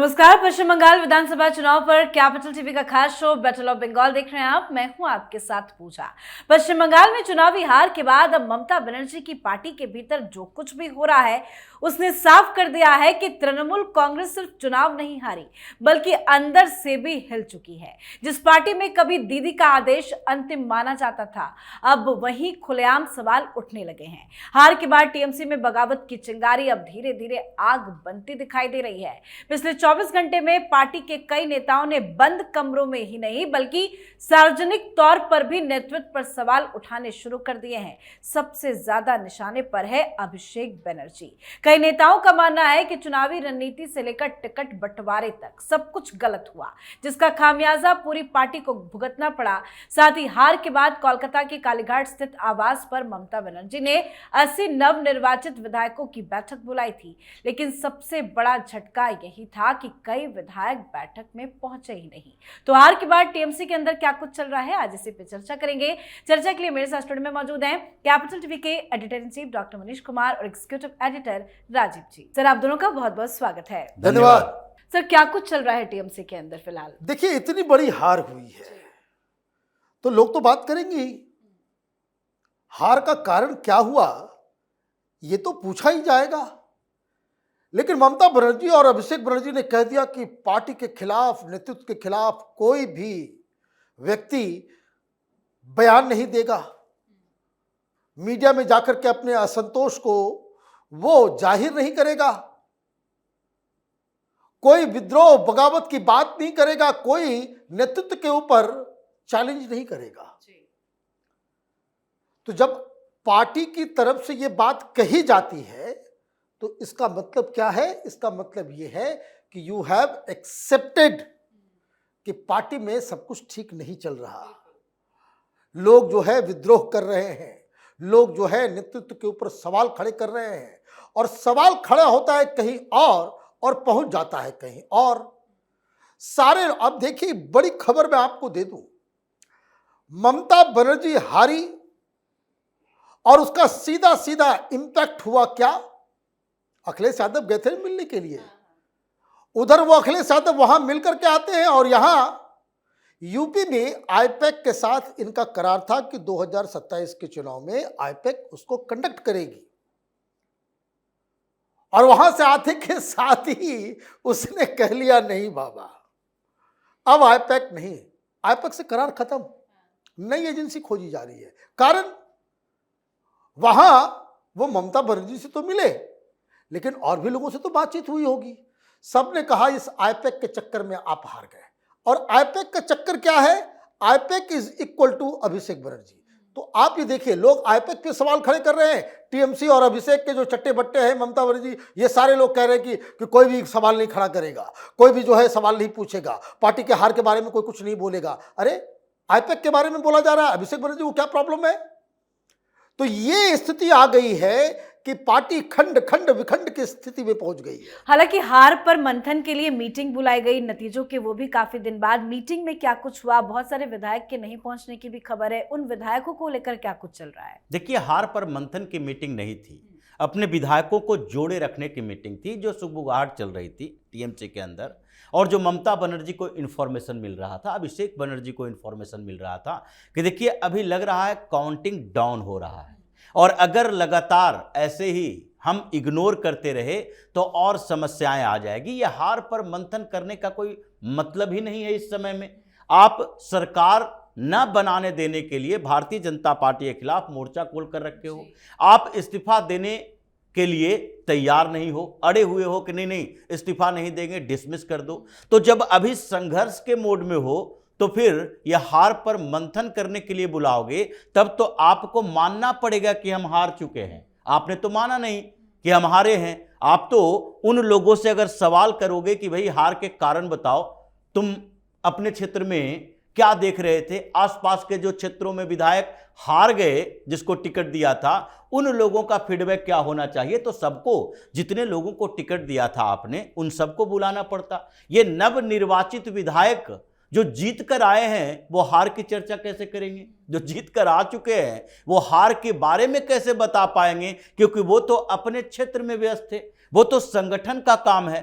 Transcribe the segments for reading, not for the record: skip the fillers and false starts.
नमस्कार। पश्चिम बंगाल विधानसभा चुनाव पर कैपिटल टीवी का खास शो बैटल ऑफ बंगाल देख रहे हैं आप। मैं हूं आपके साथ पूजा। पश्चिम बंगाल में चुनावी हार के बाद अब ममता बनर्जी की पार्टी के भीतर जो कुछ भी हो रहा है उसने साफ कर दिया है कि तृणमूल कांग्रेस सिर्फ चुनाव नहीं हारी बल्कि अंदर से भी हिल चुकी है। जिस पार्टी में कभी दीदी का आदेश अंतिम माना जाता था, अब वहीं खुलेआम सवाल उठने लगे हैं। हार के बाद टीएमसी में बगावत की चिंगारी अब धीरे धीरे आग बनती दिखाई दे रही है। पिछले 24 घंटे में पार्टी के कई नेताओं ने बंद कमरों में ही नहीं बल्कि सार्वजनिक तौर पर भी नेतृत्व पर सवाल उठाने शुरू कर दिए हैं। सबसे ज्यादा निशाने पर है अभिषेक बनर्जी। कई नेताओं का मानना है कि चुनावी रणनीति से लेकर टिकट बंटवारे तक सब कुछ गलत हुआ, जिसका खामियाजा पूरी पार्टी को भुगतना पड़ा। साथ ही हार के बाद कोलकाता के कालीघाट स्थित आवास पर ममता बनर्जी ने 80 नवनिर्वाचित विधायकों की बैठक बुलाई थी, लेकिन सबसे बड़ा झटका यही था कि कई विधायक बैठक में पहुंचे ही नहीं। तो हार के बाद टीएमसी के अंदर क्या कुछ चल रहा है, आज इसी पे चर्चा करेंगे। चर्चा के लिए मेरे साथ स्टूडियो में मौजूद हैं कैपिटल टीवी के editor in chief doctor Manish Kumar और एग्जीक्यूटिव एडिटर राजीव जी। सर, आप दोनों का बहुत बहुत स्वागत है। धन्यवाद। सर, क्या कुछ चल रहा है टीएमसी के अंदर फिलहाल? देखिए, इतनी बड़ी हार हुई है तो लोग तो बात करेंगे ही। हार का कारण क्या हुआ ये तो पूछा ही जाएगा, लेकिन ममता बनर्जी और अभिषेक बनर्जी ने कह दिया कि पार्टी के खिलाफ, नेतृत्व के खिलाफ कोई भी व्यक्ति बयान नहीं देगा। मीडिया में जाकर के अपने असंतोष को वो जाहिर नहीं करेगा, कोई विद्रोह बगावत की बात नहीं करेगा, कोई नेतृत्व के ऊपर चैलेंज नहीं करेगा। तो जब पार्टी की तरफ से ये बात कही जाती है तो इसका मतलब क्या है? इसका मतलब ये है कि यू हैव एक्सेप्टेड कि पार्टी में सब कुछ ठीक नहीं चल रहा। लोग जो है विद्रोह कर रहे हैं, लोग जो है नेतृत्व के ऊपर सवाल खड़े कर रहे हैं, और सवाल खड़ा होता है कहीं और पहुंच जाता है कहीं और। सारे, अब देखिए, बड़ी खबर मैं आपको दे दूं, ममता बनर्जी हारी और उसका सीधा सीधा इंपैक्ट हुआ क्या? अखिलेश यादव गए थे मिलने के लिए, उधर वो अखिलेश यादव वहां मिलकर के आते हैं और यहां यूपी में आईपैक के साथ इनका करार था कि 2027 के चुनाव में आईपैक उसको कंडक्ट करेगी, और वहां से आते के साथ ही उसने कह लिया नहीं बाबा, अब आईपैक नहीं, आईपैक से करार खत्म, नई एजेंसी खोजी जा रही है। कारण वहां वो ममता बनर्जी से तो मिले, लेकिन और भी लोगों से तो बातचीत हुई होगी। सबने कहा इस आईपैक के चक्कर में आप हार गए, और आईपैक का चक्कर क्या है? IUPAC is equal to Abhishek Banerjee. तो आप ये देखिए, लोग आईपैक पे सवाल खड़े कर रहे हैं। टीएमसी और अभिषेक के जो चट्टे बट्टे हैं, ममता बनर्जी, ये सारे लोग कह रहे हैं कि कोई भी सवाल नहीं खड़ा करेगा, कोई भी जो है सवाल नहीं पूछेगा, पार्टी के हार के बारे में कोई कुछ नहीं बोलेगा। अरे, आईपैक के बारे में बोला जा रहा है, अभिषेक बनर्जी को क्या प्रॉब्लम है? तो ये स्थिति आ गई है कि पार्टी खंड खंड विखंड की स्थिति में पहुंच गई है। हालांकि हार पर मंथन के लिए मीटिंग बुलाई गई, नतीजों के वो भी काफी दिन बाद। मीटिंग में क्या कुछ हुआ? बहुत सारे विधायक के नहीं पहुंचने की भी खबर है। उन विधायकों को लेकर क्या कुछ चल रहा है? देखिए, हार पर मंथन की मीटिंग नहीं थी, अपने विधायकों को जोड़े रखने की मीटिंग थी, जो सुगबुगाहट चल रही थी टीएमसी के अंदर, और जो ममता बनर्जी को इन्फॉर्मेशन मिल रहा था, अभिषेक बनर्जी को इन्फॉर्मेशन मिल रहा था कि देखिए अभी लग रहा है काउंटिंग डाउन हो रहा है, और अगर लगातार ऐसे ही हम इग्नोर करते रहे तो और समस्याएं आ जाएगी। ये हार पर मंथन करने का कोई मतलब ही नहीं है इस समय में। आप सरकार न बनाने देने के लिए भारतीय जनता पार्टी के खिलाफ मोर्चा खोल कर रखे हो, आप इस्तीफा देने के लिए तैयार नहीं हो, अड़े हुए हो कि नहीं इस्तीफा नहीं देंगे, डिसमिस कर दो। तो जब अभी संघर्ष के मोड में हो तो फिर यह हार पर मंथन करने के लिए बुलाओगे, तब तो आपको मानना पड़ेगा कि हम हार चुके हैं। आपने तो माना नहीं कि हम हारे हैं। आप तो उन लोगों से अगर सवाल करोगे कि भाई हार के कारण बताओ, तुम अपने क्षेत्र में क्या देख रहे थे, आसपास के जो क्षेत्रों में विधायक हार गए जिसको टिकट दिया था, उन लोगों का फीडबैक क्या होना चाहिए? तो सबको, जितने लोगों को टिकट दिया था आपने, उन सबको बुलाना पड़ता। ये नवनिर्वाचित विधायक जो जीत कर आए हैं वो हार की चर्चा कैसे करेंगे? जो जीत कर आ चुके हैं वो हार के बारे में कैसे बता पाएंगे? क्योंकि वो तो अपने क्षेत्र में व्यस्त थे, वो तो संगठन का काम है।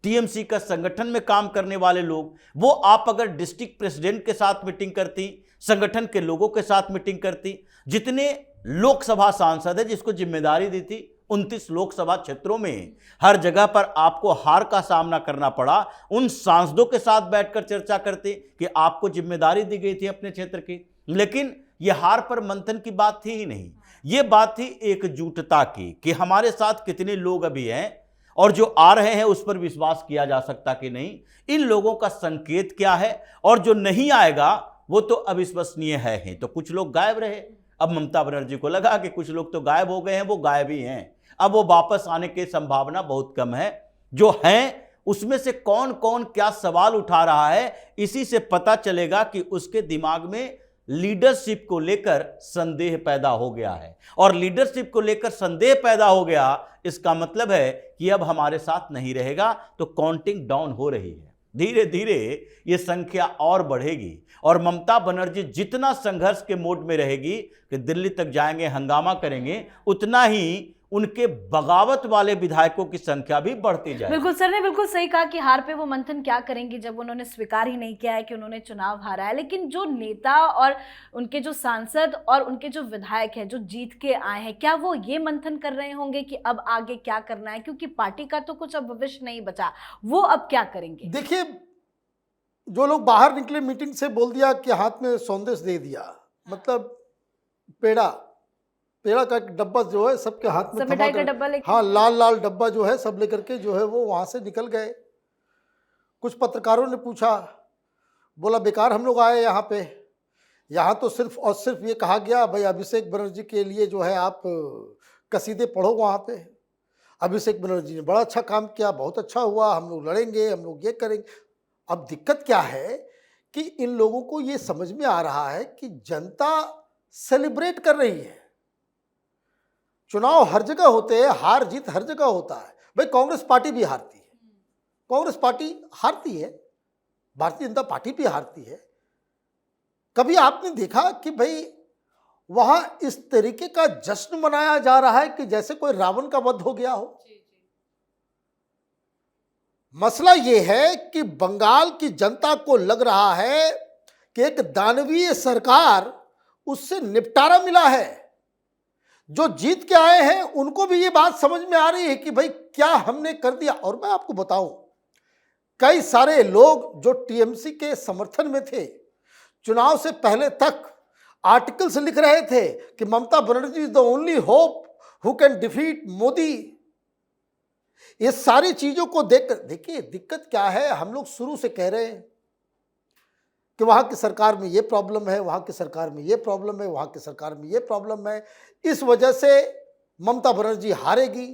टीएमसी का संगठन में काम करने वाले लोग, वो आप अगर डिस्ट्रिक्ट प्रेसिडेंट के साथ मीटिंग करती, संगठन के लोगों के साथ मीटिंग करती, जितने लोकसभा सांसद है जिसको जिम्मेदारी दी थी 29 लोकसभा क्षेत्रों में हर जगह पर आपको हार का सामना करना पड़ा, उन सांसदों के साथ बैठकर चर्चा करते कि आपको जिम्मेदारी दी गई थी अपने क्षेत्र की। लेकिन यह हार पर मंथन की बात थी ही नहीं, ये बात थी एकजुटता की कि हमारे साथ कितने लोग अभी हैं और जो आ रहे हैं उस पर विश्वास किया जा सकता कि नहीं, इन लोगों का संकेत क्या है, और जो नहीं आएगा वो तो अविश्वसनीय है ही। तो कुछ लोग गायब रहे, अब ममता बनर्जी को लगा कि कुछ लोग तो गायब हो गए हैं, वो गायब ही हैं, अब वो वापस आने की संभावना बहुत कम है। जो हैं उसमें से कौन कौन क्या सवाल उठा रहा है, इसी से पता चलेगा कि उसके दिमाग में लीडरशिप को लेकर संदेह पैदा हो गया है। और लीडरशिप को लेकर संदेह पैदा हो गया, इसका मतलब है कि अब हमारे साथ नहीं रहेगा। तो काउंटिंग डाउन हो रही है, धीरे धीरे ये संख्या और बढ़ेगी, और ममता बनर्जी जितना संघर्ष के मोड में रहेगी कि दिल्ली तक जाएंगे, हंगामा करेंगे, उतना ही उनके बगावत वाले विधायकों की संख्या भी बढ़ती जाएगी। बिल्कुल, सर ने बिल्कुल सही कहा कि हार पे वो मंथन क्या करेंगे जब उन्होंने स्वीकार ही नहीं किया है कि उन्होंने चुनाव हारा है। लेकिन जो नेता और उनके जो सांसद और उनके जो विधायक हैं जो जीत के आए हैं, क्या वो ये मंथन कर रहे होंगे कि अब आगे क्या करना है, क्योंकि पार्टी का तो कुछ अब भविष्य नहीं बचा, वो अब क्या करेंगे? देखिए, जो लोग बाहर निकले मीटिंग से बोल दिया कि हाथ में सौंदेश दे दिया, मतलब पेड़ा का डब्बा जो है सबके हाथ में मिठाई का डब्बा लेके, हाँ, लाल लाल डब्बा जो है सब लेकर के जो है वो वहां से निकल गए। कुछ पत्रकारों ने पूछा, बोला बेकार हम लोग आए यहाँ पे, यहाँ तो सिर्फ और सिर्फ ये कहा गया भाई अभिषेक बनर्जी के लिए जो है आप कसीदे पढ़ो वहाँ पे, अभिषेक बनर्जी ने बड़ा अच्छा काम किया, बहुत अच्छा हुआ, हम लोग लड़ेंगे, हम लोग ये करेंगे। अब दिक्कत क्या है कि इन लोगों को ये समझ में आ रहा है कि जनता सेलिब्रेट कर रही है। चुनाव हर जगह होते हैं, हार जीत हर जगह होता है। भाई कांग्रेस पार्टी भी हारती है, कांग्रेस पार्टी हारती है, भारतीय जनता पार्टी भी हारती है। कभी आपने देखा कि भाई वहां इस तरीके का जश्न मनाया जा रहा है कि जैसे कोई रावण का वध हो गया हो? मसला यह है कि बंगाल की जनता को लग रहा है कि एक दानवीय सरकार उससे निपटारा मिला है। जो जीत के आए हैं उनको भी ये बात समझ में आ रही है कि भाई क्या हमने कर दिया। और मैं आपको बताऊं, कई सारे लोग जो टीएमसी के समर्थन में थे, चुनाव से पहले तक आर्टिकल्स लिख रहे थे कि Mamata Banerjee is the only hope who can defeat Modi. ये सारी चीजों को देखकर देखिए दिक्कत क्या है, हम लोग शुरू से कह रहे हैं कि वहाँ की सरकार में ये प्रॉब्लम है, वहाँ की सरकार में ये प्रॉब्लम है, वहाँ की सरकार में ये प्रॉब्लम है, इस वजह से ममता बनर्जी हारेगी।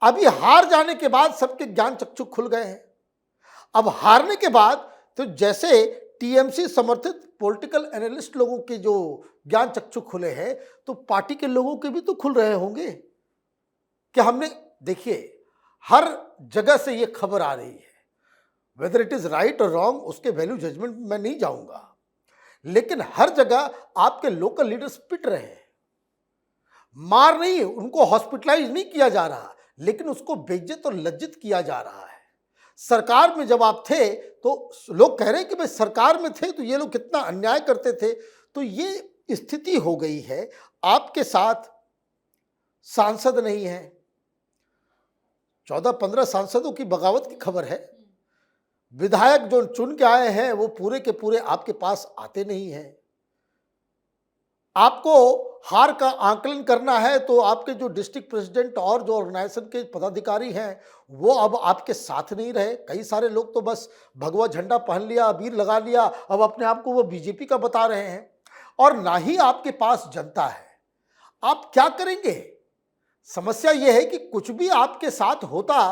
अभी हार जाने के बाद सबके ज्ञान चक्षु खुल गए हैं। अब हारने के बाद तो जैसे टीएमसी समर्थित पॉलिटिकल एनालिस्ट लोगों के जो ज्ञान चक्षु खुले हैं, तो पार्टी के लोगों के भी तो खुल रहे होंगे कि हमने, देखिए हर जगह से ये खबर आ रही है, वेदर इट इज राइट और रॉन्ग उसके वैल्यू जजमेंट में नहीं जाऊंगा, लेकिन हर जगह आपके लोकल लीडर्स पिट रहे हैं। मार नहीं, उनको हॉस्पिटलाइज नहीं किया जा रहा, लेकिन उसको बेइज्जत और लज्जित किया जा रहा है। सरकार में जब आप थे तो लोग कह रहे हैं कि भाई सरकार में थे तो ये लोग कितना अन्याय करते थे। तो ये स्थिति हो गई है, आपके साथ सांसद नहीं है, 14-15 सांसदों की बगावत की खबर है। विधायक जो चुन के आए हैं वो पूरे के पूरे आपके पास आते नहीं हैं। आपको हार का आकलन करना है तो आपके जो डिस्ट्रिक्ट प्रेसिडेंट और जो ऑर्गेनाइजेशन के पदाधिकारी हैं वो अब आपके साथ नहीं रहे। कई सारे लोग तो बस भगवा झंडा पहन लिया, अबीर लगा लिया, अब अपने आप को वो बीजेपी का बता रहे हैं, और ना ही आपके पास जनता है। आप क्या करेंगे? समस्या यह है कि कुछ भी आपके साथ होता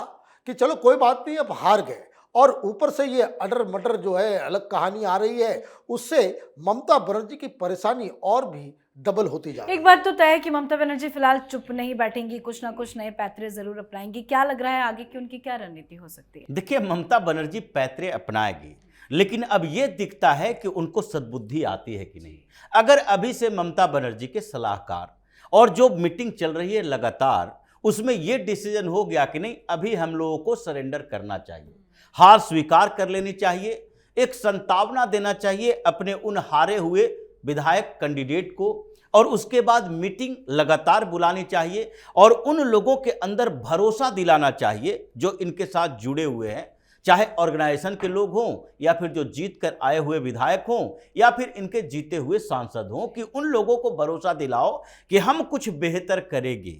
कि चलो कोई बात नहीं, अब हार गए, और ऊपर से ये अडर मडर जो है अलग कहानी आ रही है, उससे ममता बनर्जी की परेशानी और भी डबल होती जा रही है। एक बात तो तय है कि ममता बनर्जी फिलहाल चुप नहीं बैठेंगी, कुछ ना कुछ नए पैतरे जरूर अपनाएंगी। क्या लग रहा है आगे की उनकी क्या रणनीति हो सकती है? देखिए, ममता बनर्जी पैतरे अपनाएगी, लेकिन अब ये दिखता है कि उनको सद्बुद्धि आती है कि नहीं। अगर अभी से ममता बनर्जी के सलाहकार और जो मीटिंग चल रही है लगातार, उसमें ये डिसीजन हो गया कि नहीं, अभी हम लोगों को सरेंडर करना चाहिए, हार स्वीकार कर लेनी चाहिए, एक संतावना देना चाहिए अपने उन हारे हुए विधायक कैंडिडेट को, और उसके बाद मीटिंग लगातार बुलानी चाहिए और उन लोगों के अंदर भरोसा दिलाना चाहिए जो इनके साथ जुड़े हुए हैं, चाहे ऑर्गेनाइजेशन के लोग हों या फिर जो जीत कर आए हुए विधायक हों या फिर इनके जीते हुए सांसद हों, कि उन लोगों को भरोसा दिलाओ कि हम कुछ बेहतर करेंगे।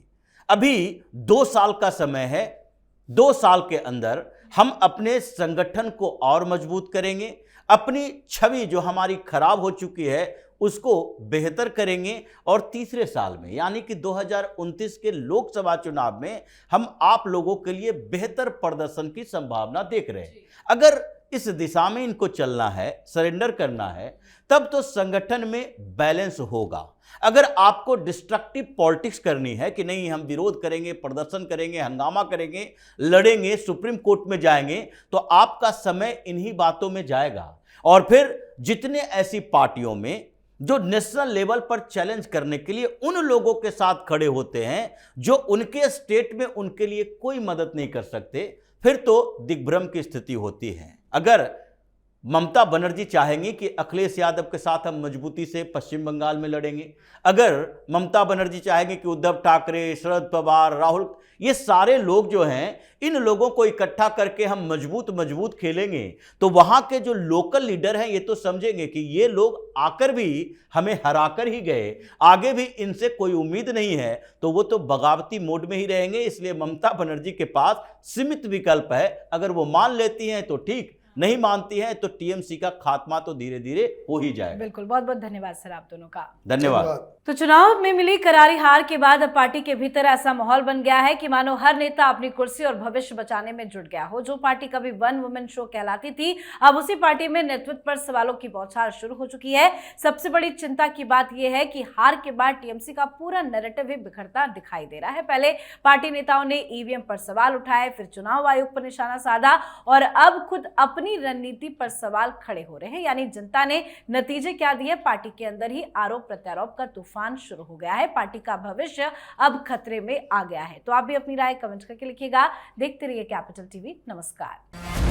अभी 2 साल का समय है, 2 साल के अंदर हम अपने संगठन को और मजबूत करेंगे, अपनी छवि जो हमारी खराब हो चुकी है उसको बेहतर करेंगे, और तीसरे साल में यानी कि 2029 के लोकसभा चुनाव में हम आप लोगों के लिए बेहतर प्रदर्शन की संभावना देख रहे हैं। अगर इस दिशा में इनको चलना है, सरेंडर करना है, तब तो संगठन में बैलेंस होगा। अगर आपको डिस्ट्रक्टिव पॉलिटिक्स करनी है कि नहीं हम विरोध करेंगे, प्रदर्शन करेंगे, हंगामा करेंगे, लड़ेंगे, सुप्रीम कोर्ट में जाएंगे, तो आपका समय इन्हीं बातों में जाएगा। और फिर जितने ऐसी पार्टियों में जो नेशनल लेवल पर चैलेंज करने के लिए उन लोगों के साथ खड़े होते हैं जो उनके स्टेट में उनके लिए कोई मदद नहीं कर सकते, फिर तो दिग्भ्रम की स्थिति होती है। अगर ममता बनर्जी चाहेंगी कि अखिलेश यादव के साथ हम मजबूती से पश्चिम बंगाल में लड़ेंगे, अगर ममता बनर्जी चाहेंगे कि उद्धव ठाकरे, शरद पवार, राहुल, ये सारे लोग जो हैं, इन लोगों को इकट्ठा करके हम मजबूत खेलेंगे, तो वहां के जो लोकल लीडर हैं ये तो समझेंगे कि ये लोग आकर भी हमें हराकर ही गए, आगे भी इनसे कोई उम्मीद नहीं है, तो वो तो बगावती मोड में ही रहेंगे। इसलिए ममता बनर्जी के पास सीमित विकल्प है। अगर वो मान लेती हैं तो ठीक, नहीं मानती हैं तो टीएमसी का खात्मा तो धीरे धीरे हो ही जाएगा। बिल्कुल, बहुत बहुत धन्यवाद सर आप दोनों का। धन्यवाद। तो चुनाव में मिली करारी हार के बाद अब पार्टी के भीतर ऐसा माहौल बन गया है कि मानो हर नेता अपनी कुर्सी और भविष्य बचाने में जुट गया हो। जो पार्टी कभी वन वुमेन शो कहलाती थी, अब उसी पार्टी में नेतृत्व पर सवालों की बौछार शुरू हो चुकी है। सबसे बड़ी चिंता की बात यह है कि हार के बाद टीएमसी का पूरा नैरेटिव ही बिखरता दिखाई दे रहा है। पहले पार्टी नेताओं ने ईवीएम पर सवाल उठाए, फिर चुनाव आयोग पर निशाना साधा और अब खुद अपनी रणनीति पर सवाल खड़े हो रहे हैं। यानी जनता ने नतीजे क्या दिए, पार्टी के अंदर ही आरोप प्रत्यारोप का तूफान शुरू हो गया है। पार्टी का भविष्य अब खतरे में आ गया है। तो आप भी अपनी राय कमेंट करके लिखिएगा। देखते रहिए कैपिटल टीवी। नमस्कार।